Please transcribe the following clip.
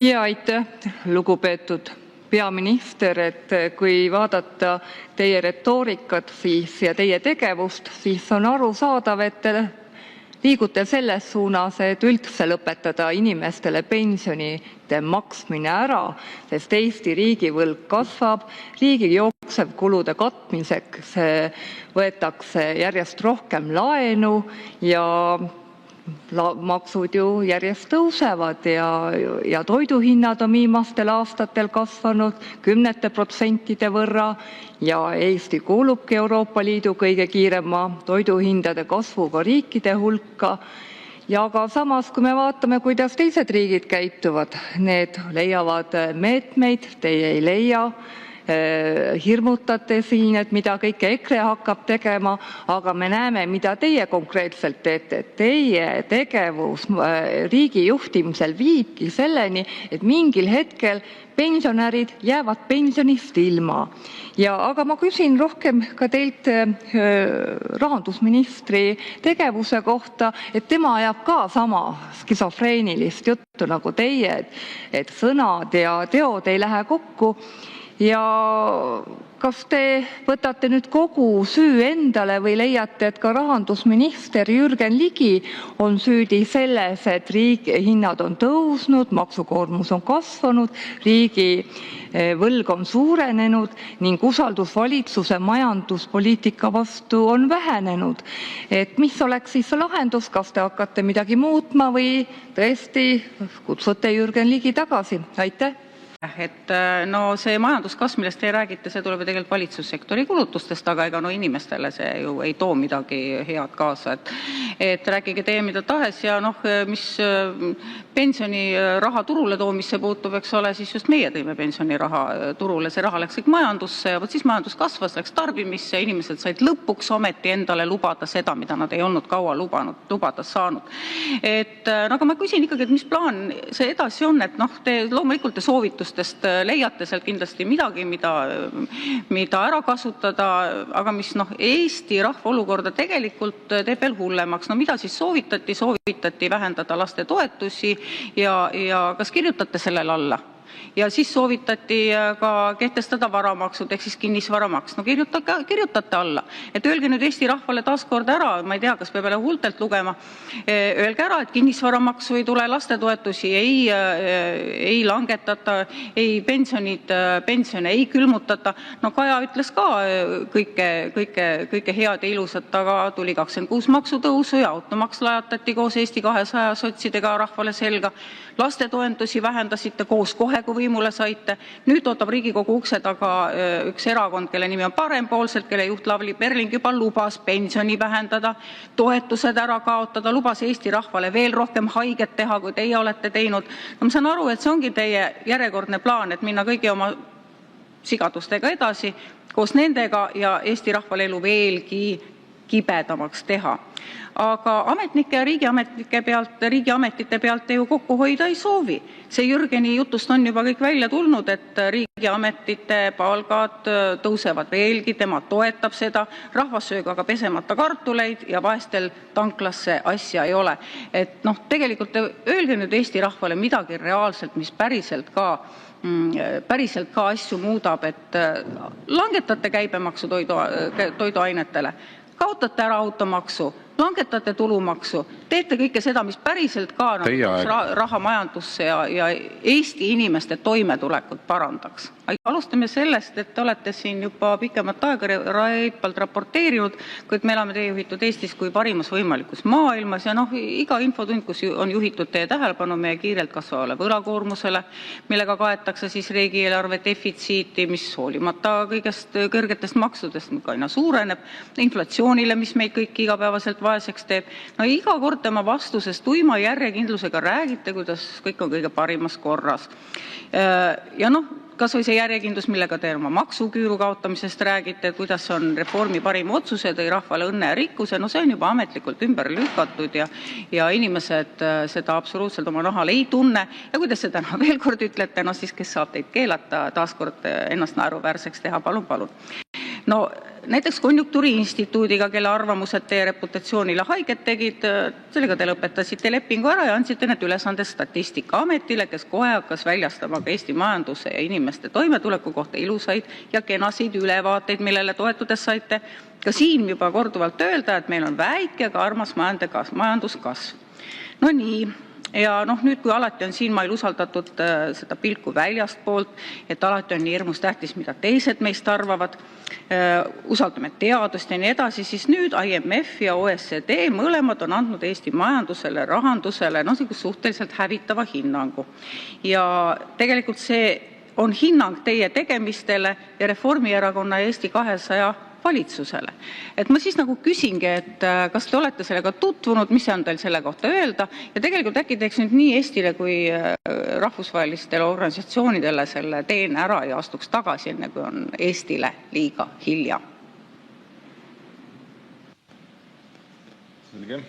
Ja aitäh, lugupeetud peaminister, et kui vaadata teie retoorikat ja teie tegevust, siis on arusaadav, et te liigute selles suunas, et üldse lõpetada inimestele pensionide maksmine ära, sest Eesti riigivõlg kasvab, riigi jooksevkulude katmiseks võetakse järjest rohkem laenu ja maksud ju järjest tõusevad ja toiduhinnad on viimastel aastatel kasvanud 10% võrra ja Eesti kuulubki Euroopa Liidu kõige kiirema toiduhindade kasvuga riikide hulka. Ja aga samas, kui me vaatame, kuidas teised riigid käituvad, need leiavad meetmeid, teie ei leia. Hirmutate siin, et mida kõike EKRE hakkab tegema, aga me näeme, mida teie konkreetselt teete. Teie tegevus riigi juhtimisel viibki selleni, et mingil hetkel pensionärid jäävad pensionist ilma. Aga ma küsin rohkem ka teilt rahandusministri tegevuse kohta, et tema ajab ka sama skisofreenilist juttu nagu teie, et sõnad ja teod ei lähe kokku. Ja kas te võtate nüüd kogu süü endale või leiate, et ka rahandusminister Jürgen Ligi on süüdi selles, et riigi hinnad on tõusnud, maksukoormus on kasvanud, riigi võlg on suurenenud ning usaldus valitsuse majanduspoliitika vastu on vähenenud? Et mis oleks siis lahendus, kas te hakkate midagi muutma või tõesti kutsute Jürgen Ligi tagasi? Aitäh! No see majanduskasv, millest te räägite, see tuleb tegelikult valitsussektori kulutustest, aga ega inimestele see ju ei too midagi head kaasa. Et rääkige teie mida tahes ja mis pensioniraha turule toomisse puutub, eks ole, siis just meie tõime pensioniraha turule, see raha läks kõik majandusse ja siis majandus kasvas, läks tarbimisse, inimesed said lõpuks ometi endale lubada seda, mida nad ei olnud kaua lubada saanud. Aga ma küsin ikkagi, et mis plaan see edasi on, et te loomulikult te soovitustest leiate sealt kindlasti midagi, mida ära kasutada, aga mis Eesti rahva olukorda tegelikult teeb veel hullemaks. Mida siis soovitati? Soovitati vähendada laste toetusi ja kas kirjutate sellele alla? Ja siis soovitati ka kehtestada varamaksud ehk siis kinnisvaramaks. Kirjutate alla. Et öelge nüüd Eesti rahvale taaskord ära, ma ei tea, kas peab jälle huultelt lugema, öelge ära, et kinnisvaramaksu ei tule, lastetoetusi ei langetata, ei pensione ei külmutata. Kaja ütles ka kõike head ja ilusat, aga tuli 26 maksutõusu ja automaks lajatati koos Eesti 200 sotsidega rahvale selga. Lastetoetusi vähendasite koos kohe, kui võimule saite. Nüüd ootab Riigikogu ukse taga üks erakond, kelle nimi on Parempoolsed, kelle juht Lavly Perling juba lubas pensioni vähendada, toetused ära kaotada, lubas Eesti rahvale veel rohkem haiget teha, kui teie olete teinud. Ma saan aru, et see ongi teie järjekordne plaan, et minna kõigi oma sigadustega edasi koos nendega ja Eesti rahvale elu veelgi kibedamaks teha. Aga ametnike ja riigiametite pealt te ju kokku hoida ei soovi. See Jürgeni jutust on juba kõik välja tulnud, et riigiametite palgad tõusevad veelgi, tema toetab seda, rahvas söög aga pesemata kartuleid ja vaestel tanklasse asja ei ole. Tegelikult öelge nüüd Eesti rahvale midagi reaalselt, mis päriselt ka asju muudab, et langetate käibemaksu toiduainetele, kaotate ära automaksu, langetate tulumaksu, teete kõike seda, mis päriselt ka raha majandusse ja Eesti inimeste toimetulekut parandaks. Alustame sellest, et te olete siin juba pikemat aega reipalt raporteerinud, kuid me elame teie juhitud Eestis kui parimas võimalikus maailmas ja iga infotund, kus on juhitud teie tähelepanu meie kiirelt kasvavale võlakoormusele, millega kaetakse siis riigieelarve defitsiiti, mis hoolimata kõigest kõrgetest maksudest aina suureneb, inflatsioonile, mis meid kõik igapäevaselt vaeseks teeb. Iga kord tema vastuses tuima järjekindlusega räägite, kuidas kõik on kõige parimas korras. Ja kas või see järjekindlus, millega te oma maksuküüru kaotamisest räägite, kuidas on reformi parim otsus ja tõi rahvale õnne ja rikkuse, see on juba ametlikult ümber lükatud ja inimesed seda absoluutselt oma nahal ei tunne. Ja kui te seda veel kord ütlete, siis kes saab teid keelata taaskord ennast naeruväärseks teha, palun. No näiteks Konjunktuuriinstituudiga, kelle arvamused teie reputatsioonile haiget tegid, sellega te lõpetasite lepingu ära ja andsite need ülesanded Statistikaametile, kes kohe hakkas väljastama ka Eesti majanduse ja inimeste toimetuleku kohta ilusaid ja kenasid ülevaateid, millele toetudes saite ka siin juba korduvalt öelda, et meil on väike, aga armas majanduskasv. No nii. Ja nüüd, kui alati on siin meil usaldatud seda pilku väljastpoolt, et alati on nii hirmus tähtis, mida teised meist arvavad, usaldame teadust ja nii edasi, siis nüüd IMF ja OECD mõlemad on andnud Eesti majandusele, rahandusele suhteliselt hävitava hinnangu. Ja tegelikult see on hinnang teie tegemistele ja Reformierakonna ja Eesti 200 valitsusele. Et ma siis küsingi, et kas te olete sellega tutvunud, mis on teil selle kohta öelda ja tegelikult äkki teeks nüüd nii Eestile kui rahvusvahelistele organisatsioonidele selle teene ära ja astuks tagasi, enne kui on Eestile liiga hilja. Selge.